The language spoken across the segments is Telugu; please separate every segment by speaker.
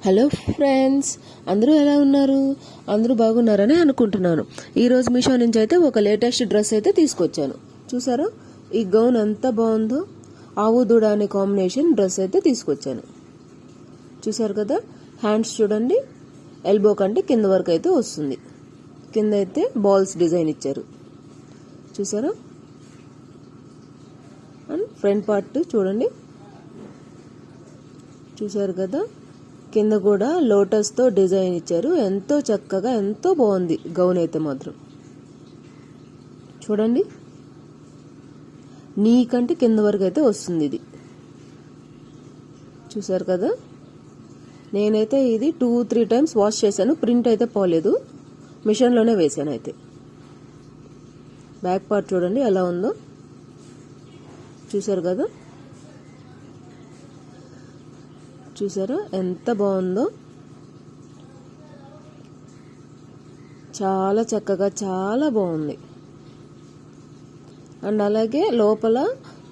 Speaker 1: హలో ఫ్రెండ్స్, అందరూ ఎలా ఉన్నారు? అందరూ బాగున్నారని అనుకుంటున్నాను. ఈరోజు మీషో నుంచి అయితే ఒక లేటెస్ట్ డ్రెస్ అయితే తీసుకొచ్చాను. చూసారా ఈ గౌన్ ఎంత బాగుందో? ఆవు దూడ అనే కాంబినేషన్ డ్రెస్ అయితే తీసుకొచ్చాను. చూసారు కదా, హ్యాండ్స్ చూడండి, ఎల్బో కంటే కింద వరకు అయితే వస్తుంది. కింద అయితే బాల్స్ డిజైన్ ఇచ్చారు. చూసారా, అండ్ ఫ్రంట్ పార్ట్ చూడండి. చూసారు కదా, కింద కూడా లోటస్తో డిజైన్ ఇచ్చారు. ఎంతో చక్కగా ఎంతో బాగుంది గౌన్ అయితే మాత్రం. చూడండి, నీ కంటే కింద వరకు అయితే వస్తుంది ఇది. చూసారు కదా, నేనైతే ఇది 2-3 టైమ్స్ వాష్ చేశాను. ప్రింట్ అయితే పోలేదు, మిషన్లోనే వేసాను. అయితే బ్యాక్ పార్ట్ చూడండి ఎలా ఉందో. చూసారు కదా, చూసారా ఎంత బాగుందో? చాలా చక్కగా చాలా బాగుంది. అండ్ అలాగే లోపల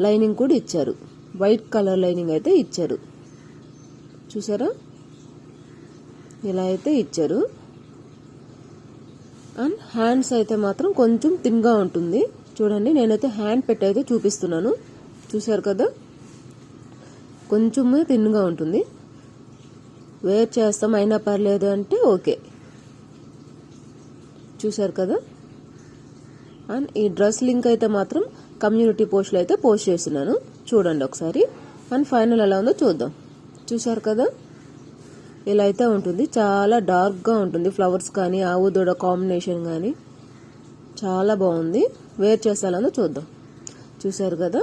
Speaker 1: లైనింగ్ కూడా ఇచ్చారు. వైట్ కలర్ లైనింగ్ అయితే ఇచ్చారు. చూసారా, ఇలా అయితే ఇచ్చారు. అండ్ హ్యాండ్స్ అయితే మాత్రం కొంచెం థిన్గా ఉంటుంది. చూడండి, నేనైతే హ్యాండ్ పెట్టి అయితే చూపిస్తున్నాను. చూసారు కదా, కొంచెమే థిన్గా ఉంటుంది. వేర్ చేస్తాం అయినా పర్లేదు అంటే ఓకే. చూసారు కదా, అండ్ ఈ డ్రెస్ లింక్ అయితే మాత్రం కమ్యూనిటీ పోస్ట్లో అయితే పోస్ట్ చేస్తున్నాను, చూడండి ఒకసారి. అండ్ ఫైనల్ ఎలా ఉందో చూద్దాం. చూసారు కదా, ఇలా అయితే ఉంటుంది. చాలా డార్క్గా ఉంటుంది. ఫ్లవర్స్ కానీ ఆవు దూడ కాంబినేషన్ కానీ చాలా బాగుంది. వేర్ చేస్తే ఎలా ఉందో చూద్దాం. చూసారు కదా,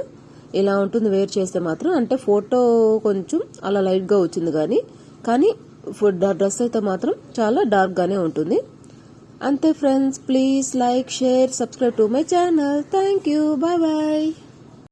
Speaker 1: ఇలా ఉంటుంది వేర్ చేస్తే మాత్రం. అంటే ఫోటో కొంచెం అలా లైట్గా వచ్చింది కానీ డ్రెస్ అయితే మాత్రం చాలా డార్క్గానే ఉంటుంది. అంతే friends, please like, share, subscribe to my channel. Thank you, bye bye.